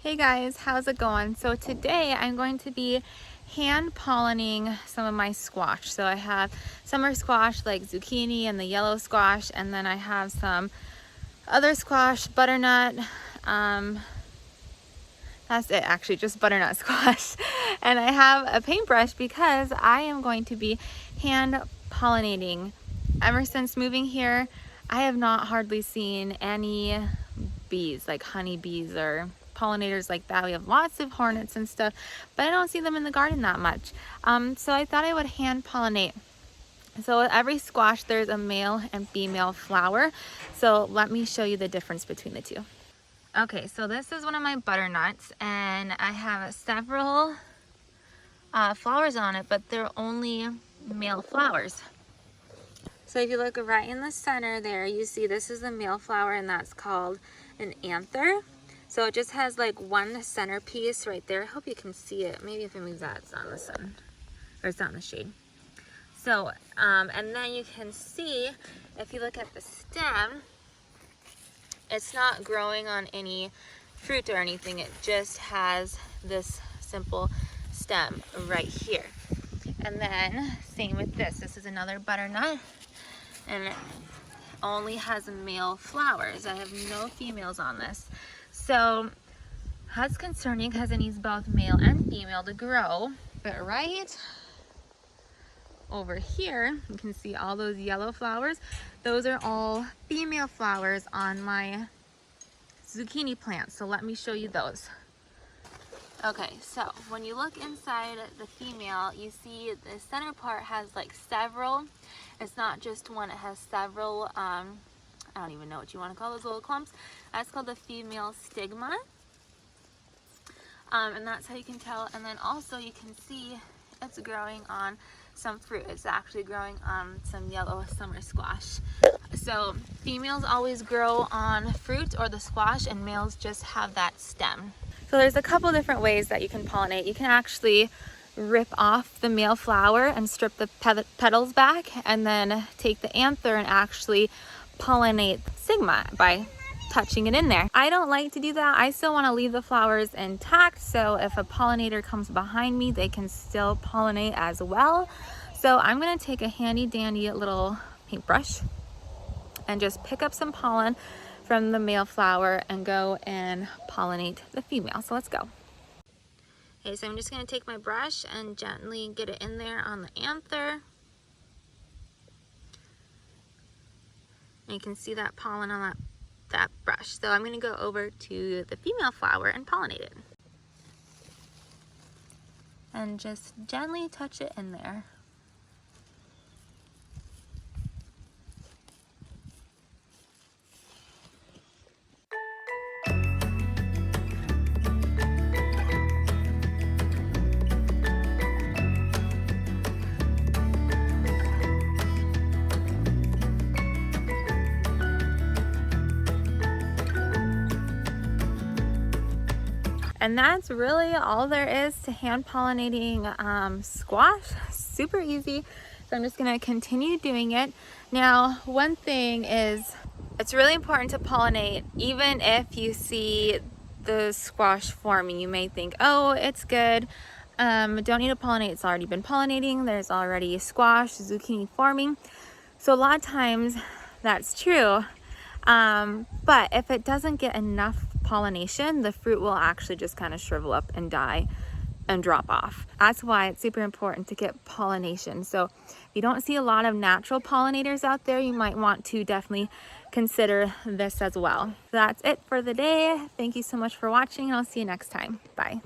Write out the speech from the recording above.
Hey guys, how's it going? So today I'm going to be hand pollinating some of my squash. So I have summer squash like zucchini and the yellow squash, and then I have some other squash, butternut. That's it actually, just butternut squash. And I have a paintbrush because I am going to be hand pollinating. Ever since moving here, I have not hardly seen any bees, like honeybees or pollinators like that. We have lots of hornets and stuff, but I don't see them in the garden that much. So I thought I would hand pollinate. So with every squash, there's a male and female flower. So let me show you the difference between the two. Okay, so this is one of my butternuts, and I have several flowers on it, but they're only male flowers. So if you look right in the center there, you see this is the male flower, and that's called an anther. So it just has like one centerpiece right there. I hope you can see it. Maybe if it moves that, it's not in the sun, or it's not in the shade. So, and then you can see, if you look at the stem, it's not growing on any fruit or anything. It just has this simple stem right here. And then same with this. This is another butternut, and it only has male flowers. I have no females on this. So that's concerning because it needs both male and female to grow. But right over here, you can see all those yellow flowers. Those are all female flowers on my zucchini plants. So let me show you those. Okay, so when you look inside the female, you see the center part has like several. It's not just one, it has several, I don't even know what you want to call those little clumps. That's called the female stigma. And that's how you can tell. And then also you can see it's growing on some fruit. It's actually growing on some yellow summer squash. So females always grow on fruit or the squash, and males just have that stem. So there's a couple different ways that you can pollinate. You can actually rip off the male flower and strip the petals back, and then take the anther and actually pollinate stigma by touching it in there. I don't like to do that. I still want to leave the flowers intact, so if a pollinator comes behind me, they can still pollinate as well. So I'm going to take a handy dandy little paintbrush and just pick up some pollen from the male flower and go and pollinate the female. So let's go. Okay, so I'm just going to take my brush and gently get it in there on the anther. And you can see that pollen on that brush. So I'm going to go over to the female flower and pollinate it. And just gently touch it in there. And that's really all there is to hand pollinating squash. Super easy. So I'm just going to continue doing it. Now, one thing is, it's really important to pollinate even if you see the squash forming. You may think, oh, it's good. Don't need to pollinate. It's already been pollinating. There's already squash, zucchini forming. So a lot of times that's true. But if it doesn't get enough pollination, the fruit will actually just kind of shrivel up and die and drop off. That's why it's super important to get pollination. So if you don't see a lot of natural pollinators out there, you might want to definitely consider this as well. So that's it for the day. Thank you so much for watching, and I'll see you next time. Bye.